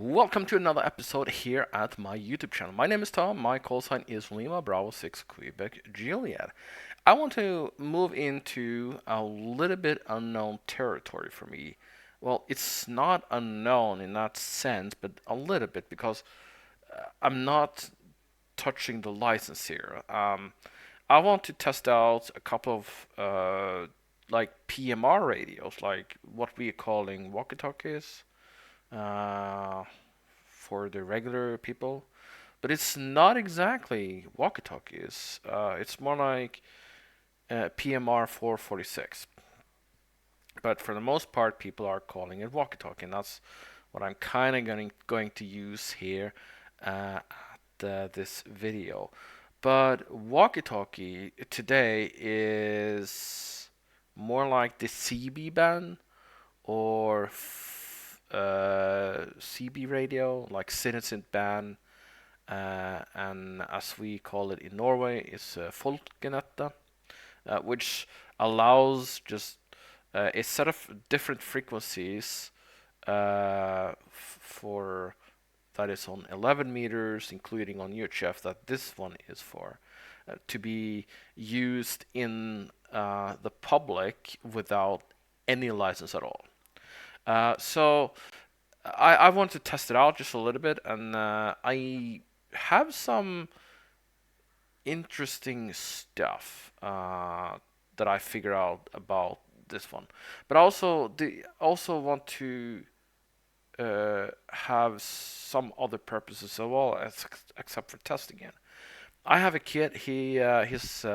Welcome to another episode here at my YouTube channel. My name is Tom. My call sign is Lima Bravo 6 Quebec Juliet. I want to move into a little bit unknown territory for me. Well, it's not unknown in that sense, but a little bit because I'm not touching the license here. I want to test out a couple of like PMR radios, like what we are calling walkie-talkies. Uh, for the regular people, but it's not exactly walkie-talkies. It's more like PMR 446. But for the most part, people are calling it walkie-talkie, and that's what I'm kind of going to use here at this video. But walkie-talkie today is more like the CB band or CB radio, like Citizen band, and as we call it in Norway, is Folkenettet, which allows just a set of different frequencies for that is on 11 meters, including on UHF, that this one is for, to be used in the public without any license at all. So I want to test it out just a little bit, and I have some interesting stuff that I figure out about this one. But also want to have some other purposes as well, except for testing it. I have a kid. He is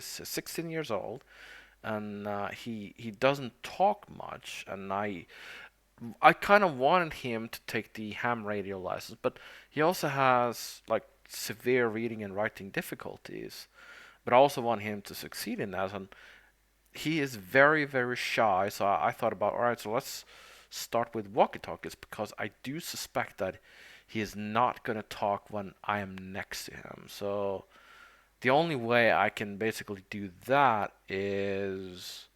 16 years old, and he doesn't talk much, and I kind of wanted him to take the ham radio license, but he also has like severe reading and writing difficulties. But I also want him to succeed in that, and he is very, very shy. So I thought about, all right, so let's start with walkie-talkies because I do suspect that he is not going to talk when I am next to him. So the only way I can basically do that is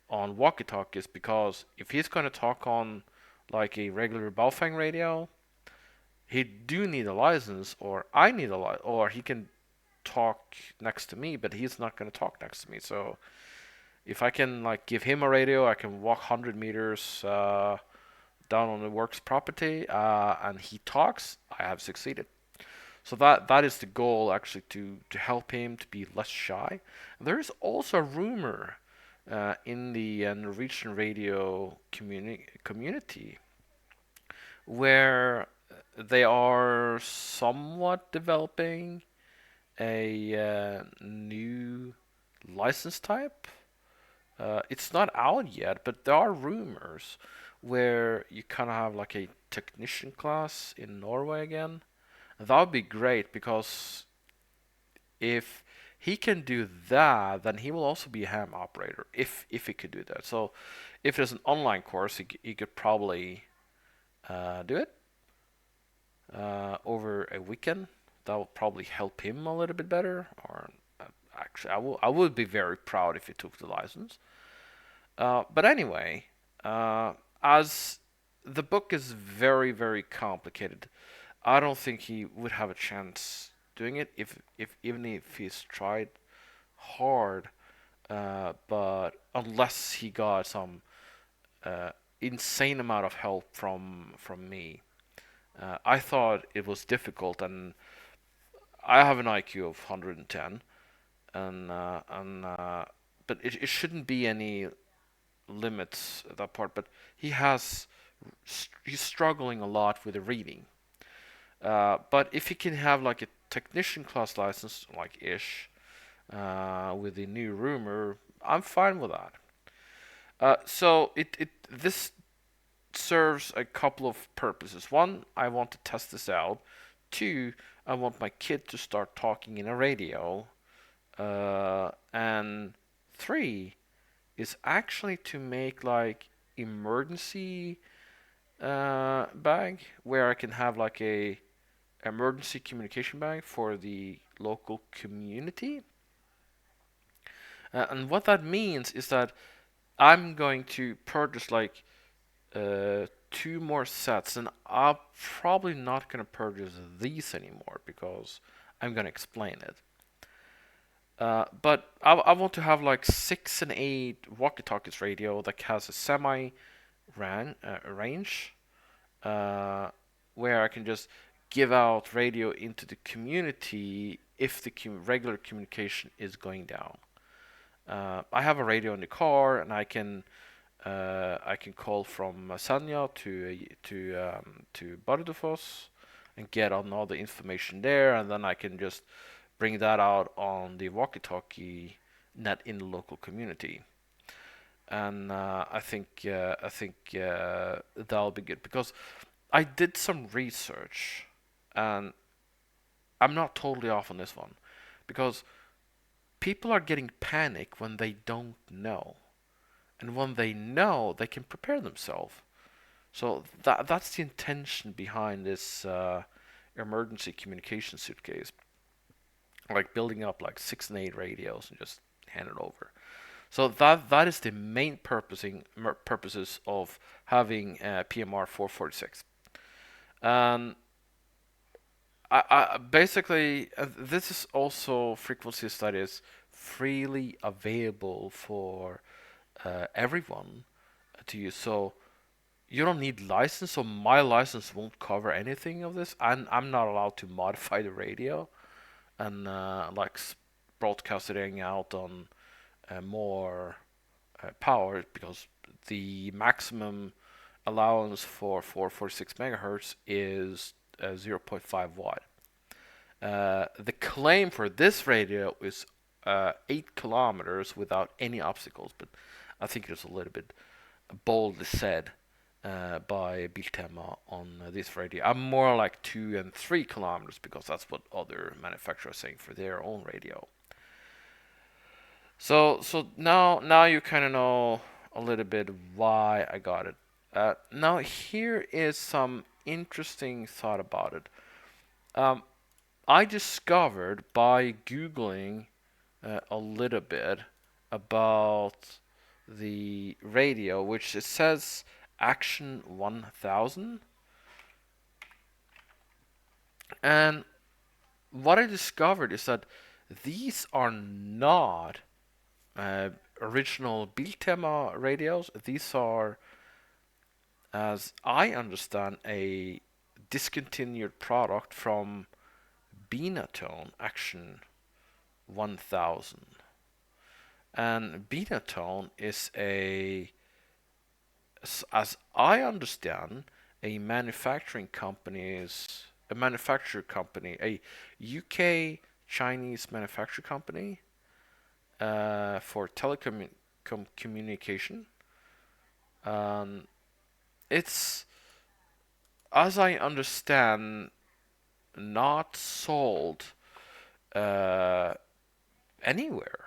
on walkie-talkies, because if he's going to talk on like a regular Baofeng radio, he do need a license, or I need a license, or he can talk next to me, but he's not going to talk next to me. So if I can like give him a radio, I can walk 100 meters down on the works property, and he talks, I have succeeded. So that is the goal, actually, to help him to be less shy. There is also a rumor in the Norwegian radio community where they are somewhat developing a new license type. It's not out yet, but there are rumors where you kind of have like a technician class in Norway again. That would be great because if he can do that, then he will also be a ham operator if he could do that. So if there's an online course, he could probably do it over a weekend. That will probably help him a little bit better. Or actually, I would be very proud if he took the license. But anyway, as the book is very, very complicated, I don't think he would have a chance doing it if even if he's tried hard. But unless he got some insane amount of help from me, I thought it was difficult, and I have an IQ of 110, and but it shouldn't be any limits at that part. But he's struggling a lot with the reading. But if he can have like a technician class license, like ish, with the new rumor, I'm fine with that. So it this serves a couple of purposes. One, I want to test this out. Two, I want my kid to start talking in a radio. And three is actually to make like emergency bag where I can have like a emergency communication bag for the local community. And what that means is that I'm going to purchase like two more sets, and I'm probably not gonna purchase these anymore because I'm gonna explain it. But I want to have like 6 and 8 walkie-talkies radio that has a range, uh, where I can just give out radio into the community if the regular communication is going down. I have a radio in the car, and I can call from Sanya to Bardufoss and get on all the information there, and then I can just bring that out on the walkie-talkie net in the local community. And I think that'll be good because I did some research, and I'm not totally off on this one because people are getting panic when they don't know, and when they know, they can prepare themselves. So that's the intention behind this emergency communication suitcase, like building up like 6 and 8 radios and just hand it over. So that is the main purposes of having PMR 446. And I basically this is also frequencies that is freely available for everyone to use. So you don't need license. So my license won't cover anything of this. I'm not allowed to modify the radio and like broadcast it out on more power because the maximum allowance for 446 megahertz is 0.5 watt. The claim for this radio is 8 kilometers without any obstacles, but I think it's a little bit boldly said by Biltema on this radio. I'm more like 2 and 3 kilometers because that's what other manufacturers are saying for their own radio. So now you kind of know a little bit why I got it. Now here is some interesting thought about it. Um, I discovered by googling a little bit about the radio, which it says Action 1000, and what I discovered is that these are not uh, original Biltema radios. These are, as I understand, a discontinued product from Binatone Action 1000. And Binatone is as I understand, a manufacturer company, a UK Chinese manufacturer company for telecommunication. Um, it's, as I understand, not sold uh, anywhere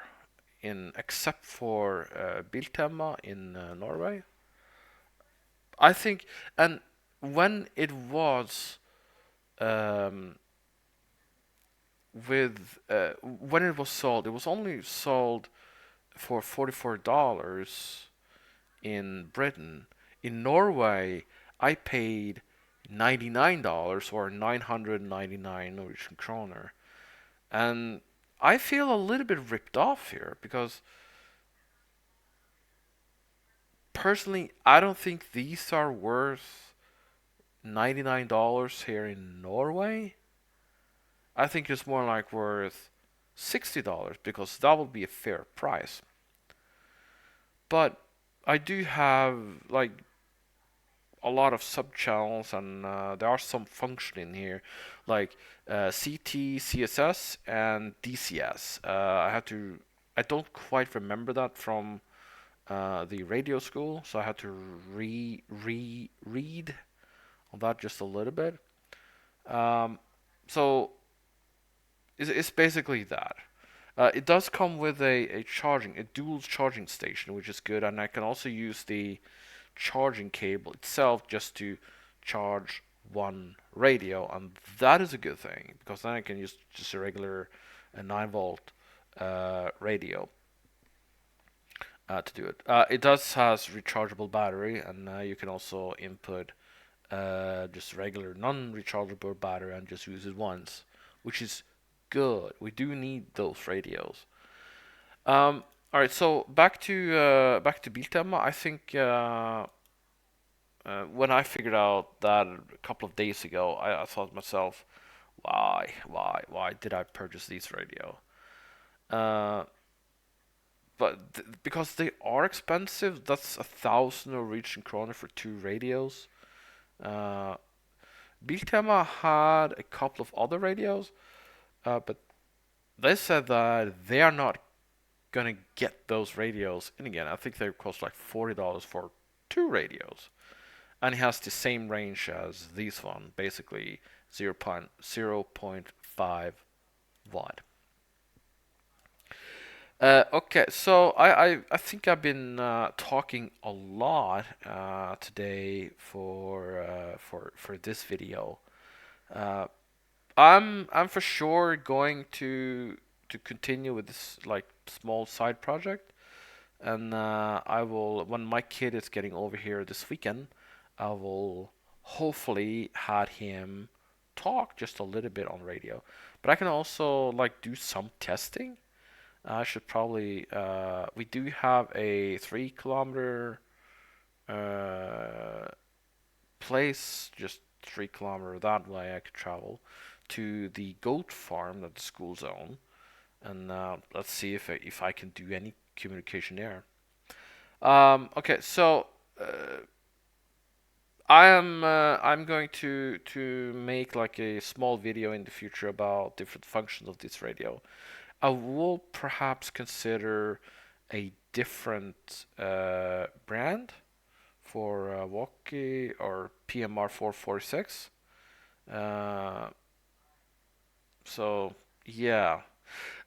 in except for Biltema in Norway. I think, and when it was um, when it was sold, it was only sold for $44 in Britain. In Norway, I paid $99 or 999 Norwegian kroner. And I feel a little bit ripped off here because personally, I don't think these are worth $99 here in Norway. I think it's more like worth $60 because that would be a fair price. But I do have like a lot of sub channels, and there are some function in here like CT, CSS, and DCS. I don't quite remember that from the radio school, so I had to read on that just a little bit. Um, so it's basically that. It does come with a dual charging station, which is good, and I can also use the charging cable itself just to charge one radio, and that is a good thing because then I can use just a regular 9 volt radio. to do it. It does has rechargeable battery, and you can also input just regular non-rechargeable battery and just use it once, which is good. We do need those radios. All right, so back to Biltema. I think when I figured out that a couple of days ago, I thought to myself, why did I purchase these radio? Uh, but because they are expensive, that's 1,000 Norwegian kroner for two radios. Uh, Biltema had a couple of other radios, but they said that they are not gonna get those radios. And again, I think they cost like $40 for two radios, and it has the same range as this one, basically 0.5 watt. Okay, so I think I've been talking a lot today for this video. Uh, I'm for sure going to continue with this like small side project, and I will when my kid is getting over here this weekend, I will hopefully had him talk just a little bit on radio, but I can also like do some testing. I should probably we do have a 3 kilometer uh, place just 3 kilometer that way I could travel to the goat farm that the schools own, and let's see if I can do any communication there. Okay, so I'm going to make like a small video in the future about different functions of this radio. I will perhaps consider a different brand for Walkie or PMR 446. Uh, so yeah.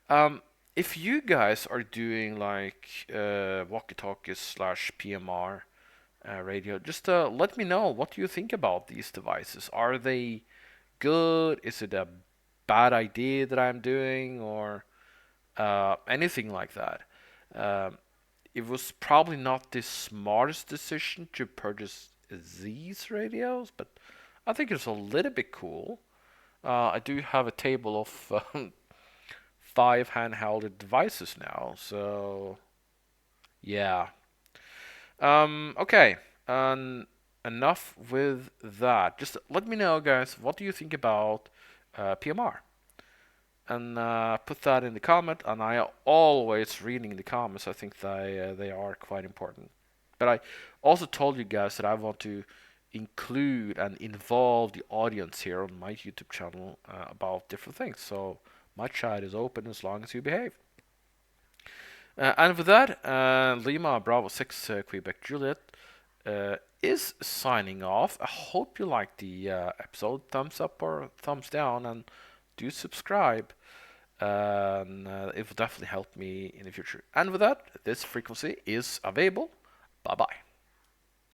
Um, if you guys are doing like walkie-talkie slash PMR radio, just let me know what do you think about these devices. Are they good? Is it a bad idea that I'm doing, or anything like that? Um, it was probably not the smartest decision to purchase these radios, but I think it's a little bit cool. I do have a table of 5 handheld devices now, so yeah. Okay. Enough with that. Just let me know, guys. What do you think about PMR? And put that in the comment. And I always reading the comments. I think they are quite important. But I also told you guys that I want to include and involve the audience here on my YouTube channel about different things. So my chat is open as long as you behave. And with that, Lima Bravo 6 Quebec Juliet is signing off. I hope you liked the episode. Thumbs up or thumbs down, and do subscribe. And it will definitely help me in the future. And with that, this frequency is available. Bye bye.